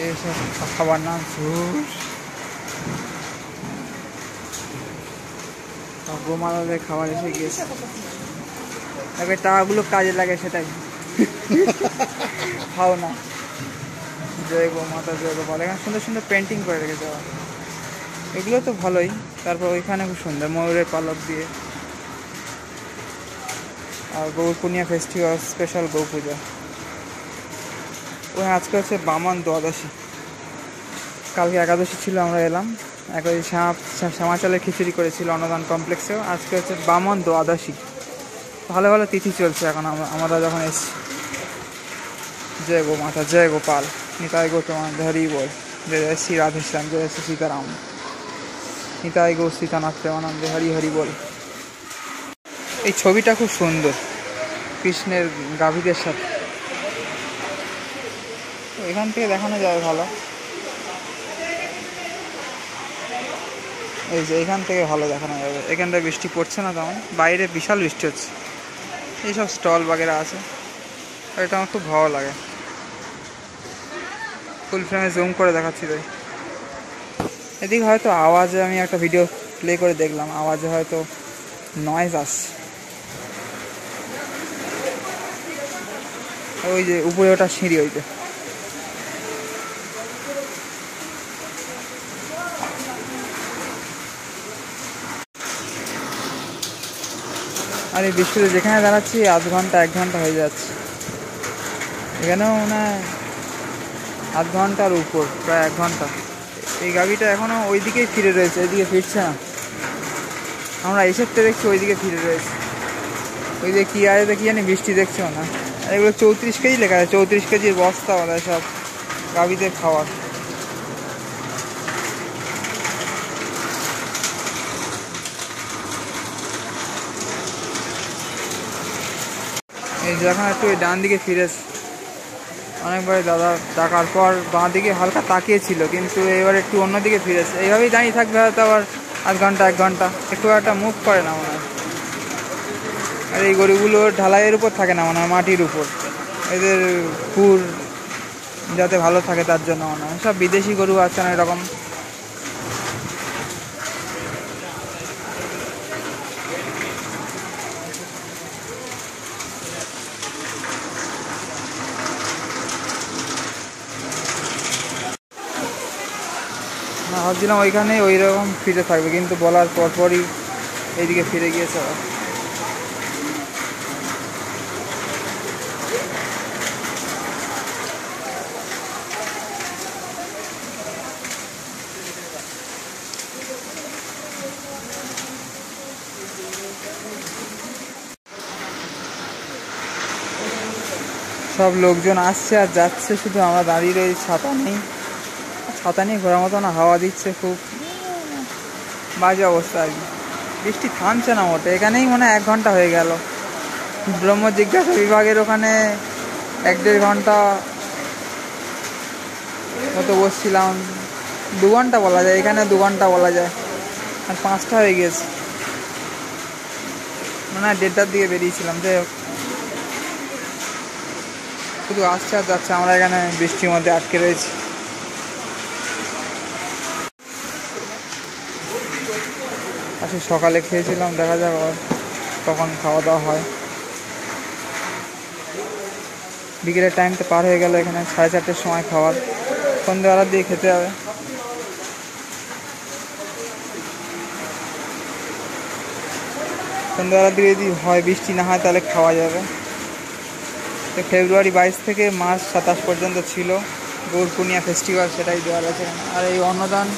এইসব খাবার নাম ঝুস। গোমাতাদের খাবার এসে গিয়েছে, টাকাগুলো কাজে লাগে সেটাই। খাও না। জয় গোমাতা জয় গোপাল। এখানে সুন্দর সুন্দর পেন্টিং করে রেখেছে, এগুলো তো ভালোই। তারপর ওইখানে খুব সুন্দর ময়ূরের পালক দিয়ে। আর গৌর পূর্ণিমা ফেস্টিভ্যাল স্পেশাল গৌ পূজা। ওই আজকে হচ্ছে বামন দ্বাদশী, কালকে একাদশী ছিল, আমরা এলাম। একই শ্যামাচালের খিচুড়ি করেছিল অন্নদান কমপ্লেক্সেও। আজকে হচ্ছে বামন দ্বাদশী, ভালো ভালো তিথি চলছে এখন আমরা যখন এসছি। জয় গো মাতা জয় গোপাল, নিতাই গো তোমার হরি বল। জয় শ্রী রাধেশ্যাম, জয় শ্রী সীতারাম, নিতাই গো সীতানাথ প্রেমানন্দে হরি হরি বল। এই ছবিটা খুব সুন্দর, কৃষ্ণের গাভীদের সাথে। এখান থেকে দেখানো যায় ভালো, এই যে এখান থেকে ভালো দেখানো যাবে। এখানটায় বৃষ্টি পড়ছে না তেমন, বাইরে বিশাল বৃষ্টি হচ্ছে। এইসব স্টল বাগেরা আছে, এটা আমার খুব ভালো লাগে। ফুল ফ্রেমে জুম করে দেখাচ্ছি তাই। এদিকে হয়তো আওয়াজে, আমি একটা ভিডিও প্লে করে দেখলাম, আওয়াজে হয়তো নয়েজ আসছে। ওই যে উপরে ওটা সিঁড়ি, ওইটা আর এই বৃষ্টিতে যেখানে দাঁড়াচ্ছি আধ ঘন্টা 1 ঘন্টা হয়ে যাচ্ছে। এখানেও মনে হয় আধ ঘন্টার উপর, প্রায় 1 ঘন্টা। এই গাড়িটা এখনও ওই দিকেই ফিরে রয়েছে, এদিকে ফিরছে না। আমরা এসের তো দেখছি ওই দিকে ফিরে রয়েছে। ওই যে কী আছে কি জানি, বৃষ্টি দেখছো না। আর এগুলো 34 কেজি লেখা আছে, 34 কেজির বস্তা বলা সব গাভীদের খাওয়ার। এই যখন একটু ওই ডান দিকে ফিরেছে, অনেকবার দাদা ডাকার পর বাঁ দিকে হালকা তাকিয়েছিল, কিন্তু এবার একটু অন্যদিকে ফিরেছে। এইভাবেই দাঁড়িয়ে থাকবে হয়তো আবার আধ ঘন্টা 1 ঘন্টা, একটু একটা মুভ করে না মনে হয়। আর এই গরুগুলো ঢালাইয়ের উপর থাকে না মনে হয়, মাটির উপর। এদের খুর যাতে ভালো থাকে তার জন্য মনে হয়। সব বিদেশি গরু আছে না এরকম। না, ভাবছিলাম ওইখানে ওই রকম ফিরে থাকবে, কিন্তু বলার পরপরই এইদিকে ফিরে গিয়েছে। সব লোকজন আসছে আর যাচ্ছে, শুধু আমরা দাঁড়িয়ে রয়েছি। ছাতা নেই, ছাতা নিয়ে ঘোরার মতো না, হাওয়া দিচ্ছে খুব বাজে অবস্থা আর কি। বৃষ্টি থামছে না মোটে। এখানেই মনে হয় 1 ঘন্টা হয়ে গেল। ব্রহ্ম জিজ্ঞাসা বিভাগের ওখানে 1-1.5 ঘন্টা মতো বসছিলাম। 2 ঘন্টা বলা যায়, এখানে 2 ঘন্টা বলা যায়। আর 5টা হয়ে গিয়েছে, মনে হয় 1:30টার দিকে বেরিয়েছিলাম। যাই হোক, শুধু আসছে আর যাচ্ছে, আমরা এখানে বৃষ্টির মধ্যে আটকে রয়েছি। আজকে সকালে খেয়েছিলাম, দেখা যাক কখন খাওয়া দাওয়া হয়। বিকেলের টাইমটা পার হয়ে গেল, এখানে 4:30টার সময় খাওয়ার। সন্ধ্যেবেলার দিয়ে খেতে হবে। সন্ধ্যাবেলার দিকে যদি হয়, বৃষ্টি না হয়, তাহলে খাওয়া যাবে। তো ফেব্রুয়ারি 22 থেকে মার্চ 27 পর্যন্ত ছিল গৌর পূর্ণিমা ফেস্টিভ্যাল, সেটাই দেওয়া আছে। আর এই অনুদান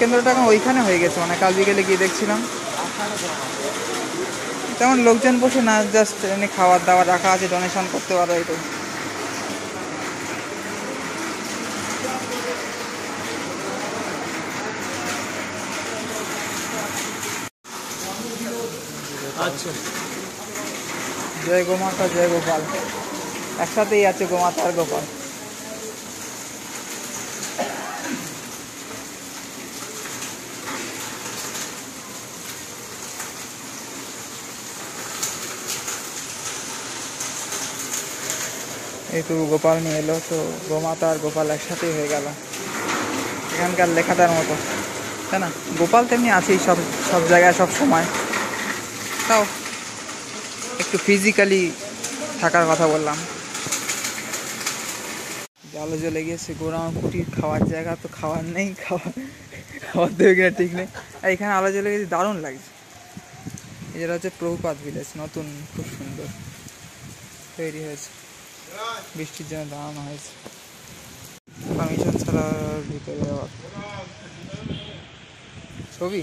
কেন্দ্রটা এখন ওইখানে হয়ে গেছে, মানে কাল বিকেলে গিয়ে দেখছিলাম। তেমন লোকজন বসে না, জাস্ট এমনি খাবার দাবার রাখা আছে, ডোনেশন করতে পারো এটাই। আচ্ছা, জয় গোমাতা জয় গোপাল, একসাথেই আছে গোমাতা আর গোপাল। এই তো গোপাল নিয়ে এলো, তো গোমাতা আর গোপাল একসাথেই হয়ে গেল এখানকার লেখাটার মতো, তাই না? গোপাল তেমনি আছেই সব সব জায়গায় সব সময়, তাও একটু ফিজিক্যালি থাকার কথা বললাম। আলো জ্বলে গিয়েছে, গোরাম কুটির খাওয়ার জায়গা তো খাওয়ার নেই, খাওয়ার দেবে কিনা ঠিক নেই। আর এখানে আলো জ্বলে গেছে, দারুণ লাগছে। এটা হচ্ছে প্রভুপাত ভিলেজ, নতুন, খুব সুন্দর তৈরি হয়েছে, বৃষ্টির জন্য দাঁড়ানো হয়েছে, পারমিশন ছাড়া ভিতরে যাওয়ার ছবি।